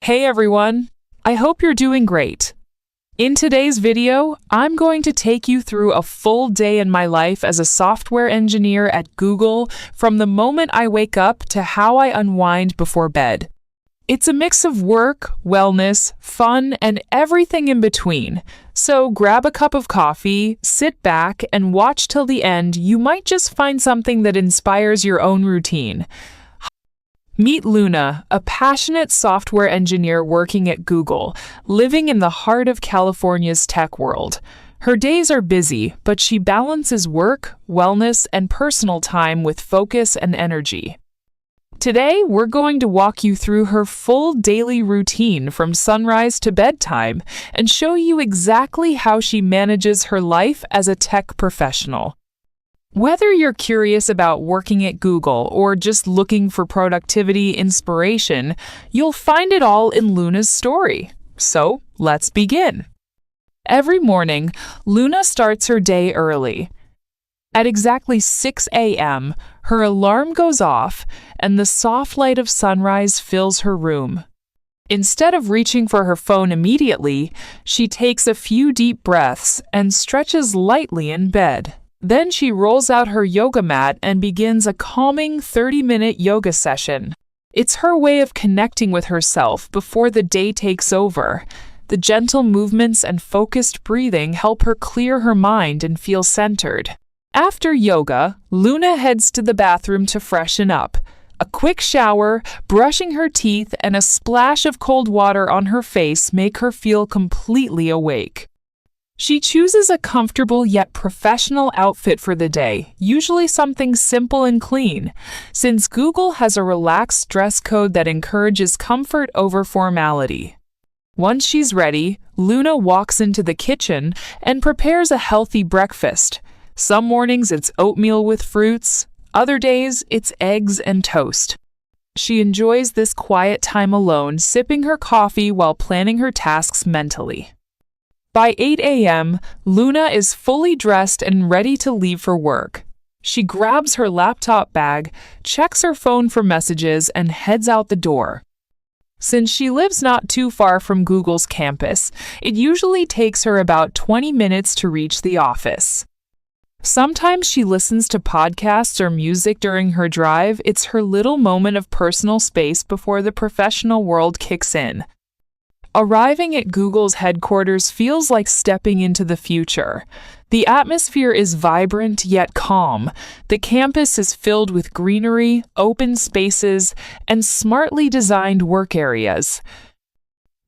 Hey everyone, I hope you're doing great. In today's video, I'm going to take you through a full day in my life as a software engineer at Google, from the moment I wake up to how I unwind before bed. It's a mix of work, wellness, fun, and everything in between. So grab a cup of coffee, sit back, and watch till the end. You might just find something that inspires your own routine. Meet Luna, a passionate software engineer working at Google, living in the heart of California's tech world. Her days are busy, but she balances work, wellness, and personal time with focus and energy. Today, we're going to walk you through her full daily routine from sunrise to bedtime and show you exactly how she manages her life as a tech professional. Whether you're curious about working at Google or just looking for productivity inspiration, you'll find it all in Luna's story. So, let's begin. Every morning, Luna starts her day early. At exactly 6 a.m., her alarm goes off and the soft light of sunrise fills her room. Instead of reaching for her phone immediately, she takes a few deep breaths and stretches lightly in bed. Then she rolls out her yoga mat and begins a calming 30-minute yoga session. It's her way of connecting with herself before the day takes over. The gentle movements and focused breathing help her clear her mind and feel centered. After yoga, Luna heads to the bathroom to freshen up. A quick shower, brushing her teeth, and a splash of cold water on her face make her feel completely awake. She chooses a comfortable yet professional outfit for the day, usually something simple and clean, since Google has a relaxed dress code that encourages comfort over formality. Once she's ready, Luna walks into the kitchen and prepares a healthy breakfast. Some mornings it's oatmeal with fruits, other days it's eggs and toast. She enjoys this quiet time alone, sipping her coffee while planning her tasks mentally. By 8 a.m., Luna is fully dressed and ready to leave for work. She grabs her laptop bag, checks her phone for messages, and heads out the door. Since she lives not too far from Google's campus, it usually takes her about 20 minutes to reach the office. Sometimes she listens to podcasts or music during her drive. It's her little moment of personal space before the professional world kicks in. Arriving at Google's headquarters feels like stepping into the future. The atmosphere is vibrant yet calm. The campus is filled with greenery, open spaces, and smartly designed work areas.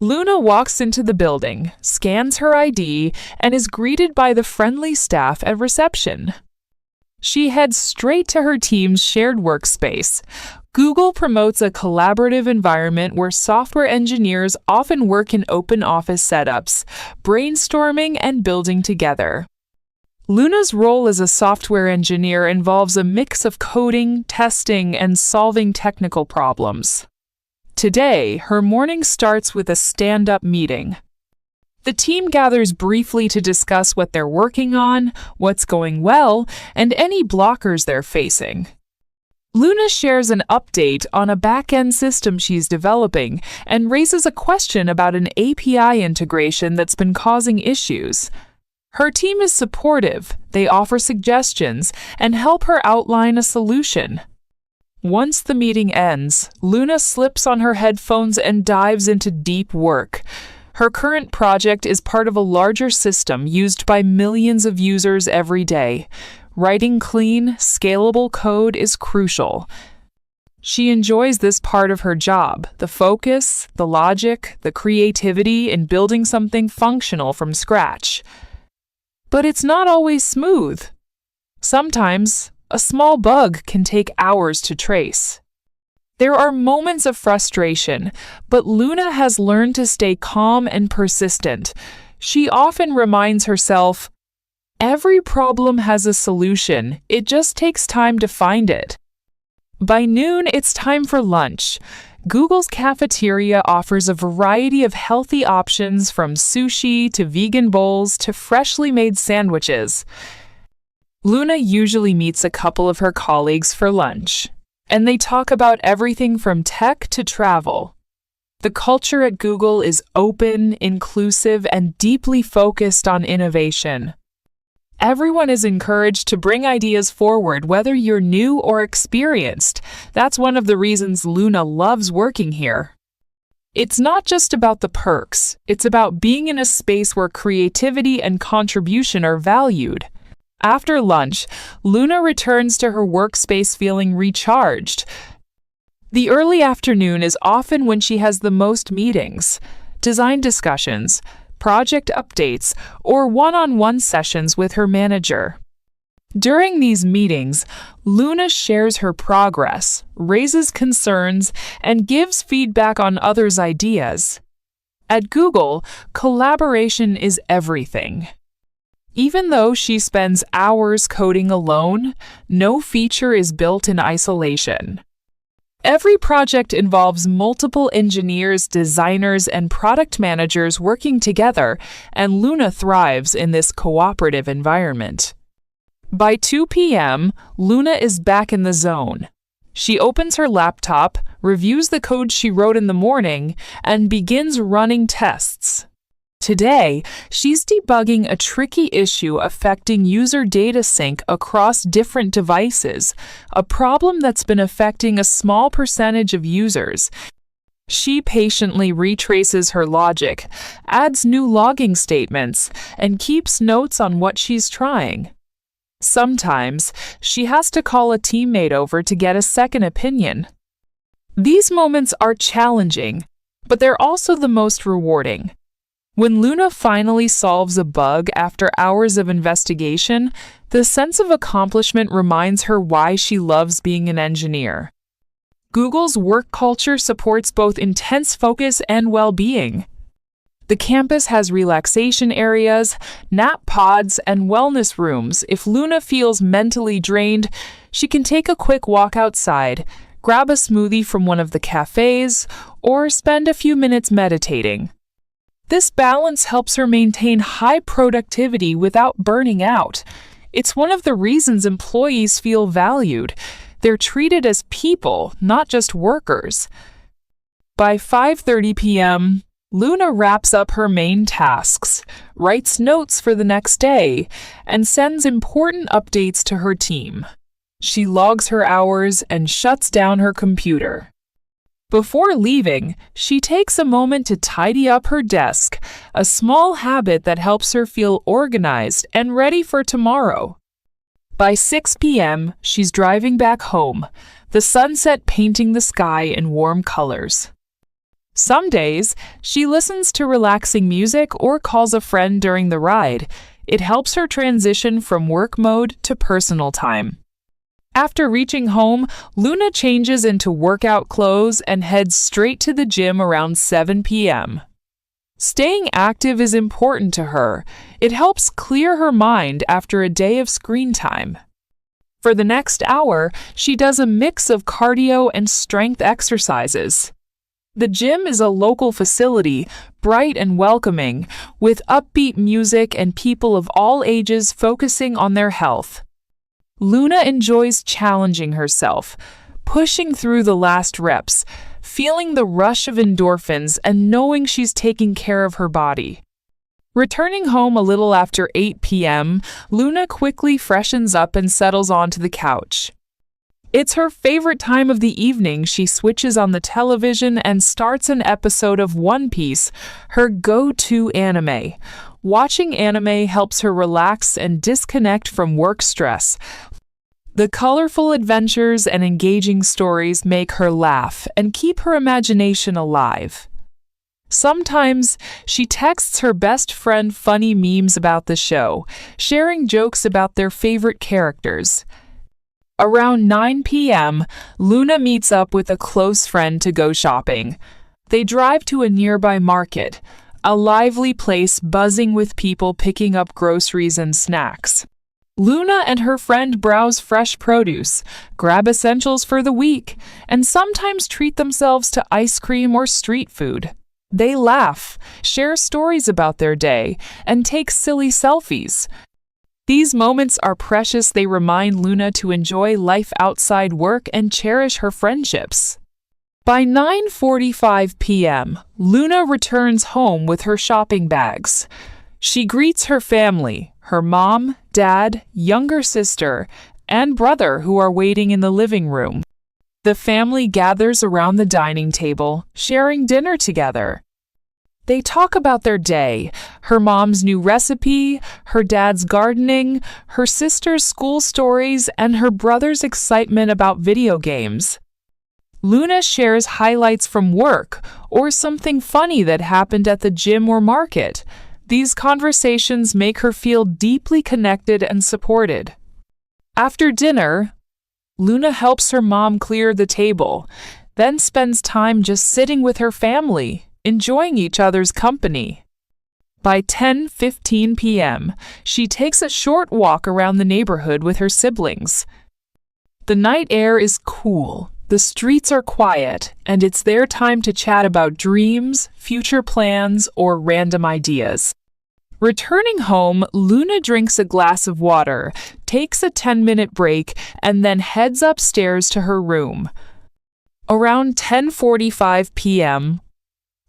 Luna walks into the building, scans her ID, and is greeted by the friendly staff at reception. She heads straight to her team's shared workspace. Google promotes a collaborative environment where software engineers often work in open office setups, brainstorming and building together. Luna's role as a software engineer involves a mix of coding, testing, and solving technical problems. Today, her morning starts with a stand-up meeting. The team gathers briefly to discuss what they're working on, what's going well, and any blockers they're facing. Luna shares an update on a back-end system she's developing and raises a question about an API integration that's been causing issues. Her team is supportive, they offer suggestions, and help her outline a solution. Once the meeting ends, Luna slips on her headphones and dives into deep work. Her current project is part of a larger system used by millions of users every day. Writing clean, scalable code is crucial. She enjoys this part of her job, the focus, the logic, the creativity in building something functional from scratch. But it's not always smooth. Sometimes, a small bug can take hours to trace. There are moments of frustration, but Luna has learned to stay calm and persistent. She often reminds herself, "Every problem has a solution, it just takes time to find it." By noon, it's time for lunch. Google's cafeteria offers a variety of healthy options, from sushi to vegan bowls to freshly made sandwiches. Luna usually meets a couple of her colleagues for lunch, and they talk about everything from tech to travel. The culture at Google is open, inclusive, and deeply focused on innovation. Everyone is encouraged to bring ideas forward, whether you're new or experienced. That's one of the reasons Luna loves working here. It's not just about the perks, it's about being in a space where creativity and contribution are valued. After lunch, Luna returns to her workspace feeling recharged. The early afternoon is often when she has the most meetings, design discussions, project updates, or one-on-one sessions with her manager. During these meetings, Luna shares her progress, raises concerns, and gives feedback on others' ideas. At Google, collaboration is everything. Even though she spends hours coding alone, no feature is built in isolation. Every project involves multiple engineers, designers, and product managers working together, and Luna thrives in this cooperative environment. By 2 p.m., Luna is back in the zone. She opens her laptop, reviews the code she wrote in the morning, and begins running tests. Today, she's debugging a tricky issue affecting user data sync across different devices, a problem that's been affecting a small percentage of users. She patiently retraces her logic, adds new logging statements, and keeps notes on what she's trying. Sometimes, she has to call a teammate over to get a second opinion. These moments are challenging, but they're also the most rewarding. When Luna finally solves a bug after hours of investigation, the sense of accomplishment reminds her why she loves being an engineer. Google's work culture supports both intense focus and well-being. The campus has relaxation areas, nap pods, and wellness rooms. If Luna feels mentally drained, she can take a quick walk outside, grab a smoothie from one of the cafes, or spend a few minutes meditating. This balance helps her maintain high productivity without burning out. It's one of the reasons employees feel valued. They're treated as people, not just workers. By 5:30 p.m., Luna wraps up her main tasks, writes notes for the next day, and sends important updates to her team. She logs her hours and shuts down her computer. Before leaving, she takes a moment to tidy up her desk, a small habit that helps her feel organized and ready for tomorrow. By 6 p.m., she's driving back home, the sunset painting the sky in warm colors. Some days, she listens to relaxing music or calls a friend during the ride. It helps her transition from work mode to personal time. After reaching home, Luna changes into workout clothes and heads straight to the gym around 7 p.m. Staying active is important to her. It helps clear her mind after a day of screen time. For the next hour, she does a mix of cardio and strength exercises. The gym is a local facility, bright and welcoming, with upbeat music and people of all ages focusing on their health. Luna enjoys challenging herself, pushing through the last reps, feeling the rush of endorphins and knowing she's taking care of her body. Returning home a little after 8 p.m., Luna quickly freshens up and settles onto the couch. It's her favorite time of the evening. She switches on the television and starts an episode of One Piece, her go-to anime. Watching anime helps her relax and disconnect from work stress. The colorful adventures and engaging stories make her laugh and keep her imagination alive. Sometimes, she texts her best friend funny memes about the show, sharing jokes about their favorite characters. Around 9 p.m., Luna meets up with a close friend to go shopping. They drive to a nearby market, a lively place buzzing with people picking up groceries and snacks. Luna and her friend browse fresh produce, grab essentials for the week, and sometimes treat themselves to ice cream or street food. They laugh, share stories about their day, and take silly selfies. These moments are precious. They remind Luna to enjoy life outside work and cherish her friendships. By 9:45 p.m., Luna returns home with her shopping bags. She greets her family, her mom, dad, younger sister, and brother who are waiting in the living room. The family gathers around the dining table, sharing dinner together. They talk about their day, her mom's new recipe, her dad's gardening, her sister's school stories, and her brother's excitement about video games. Luna shares highlights from work or something funny that happened at the gym or market. These conversations make her feel deeply connected and supported. After dinner, Luna helps her mom clear the table, then spends time just sitting with her family, enjoying each other's company. By 10:15 p.m., she takes a short walk around the neighborhood with her siblings. The night air is cool, the streets are quiet, and it's their time to chat about dreams, future plans, or random ideas. Returning home, Luna drinks a glass of water, takes a 10-minute break, and then heads upstairs to her room. Around 10:45 p.m.,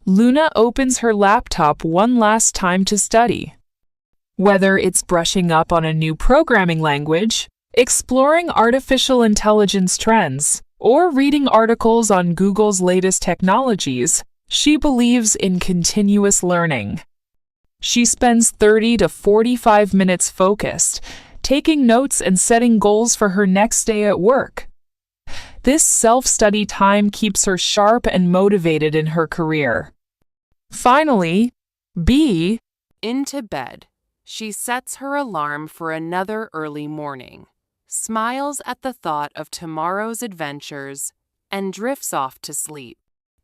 Luna opens her laptop one last time to study. Whether it's brushing up on a new programming language, exploring artificial intelligence trends, or reading articles on Google's latest technologies, she believes in continuous learning. She spends 30 to 45 minutes focused, taking notes and setting goals for her next day at work. This self-study time keeps her sharp and motivated in her career. Finally, B. Into bed. She sets her alarm for another early morning, smiles at the thought of tomorrow's adventures, and drifts off to sleep.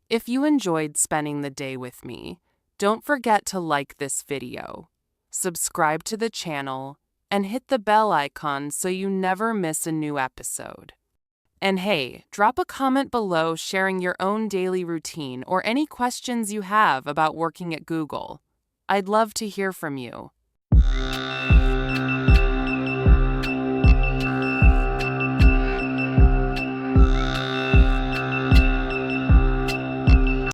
If you enjoyed spending the day with me, don't forget to like this video, subscribe to the channel, and hit the bell icon so you never miss a new episode. And hey, drop a comment below sharing your own daily routine or any questions you have about working at Google. I'd love to hear from you.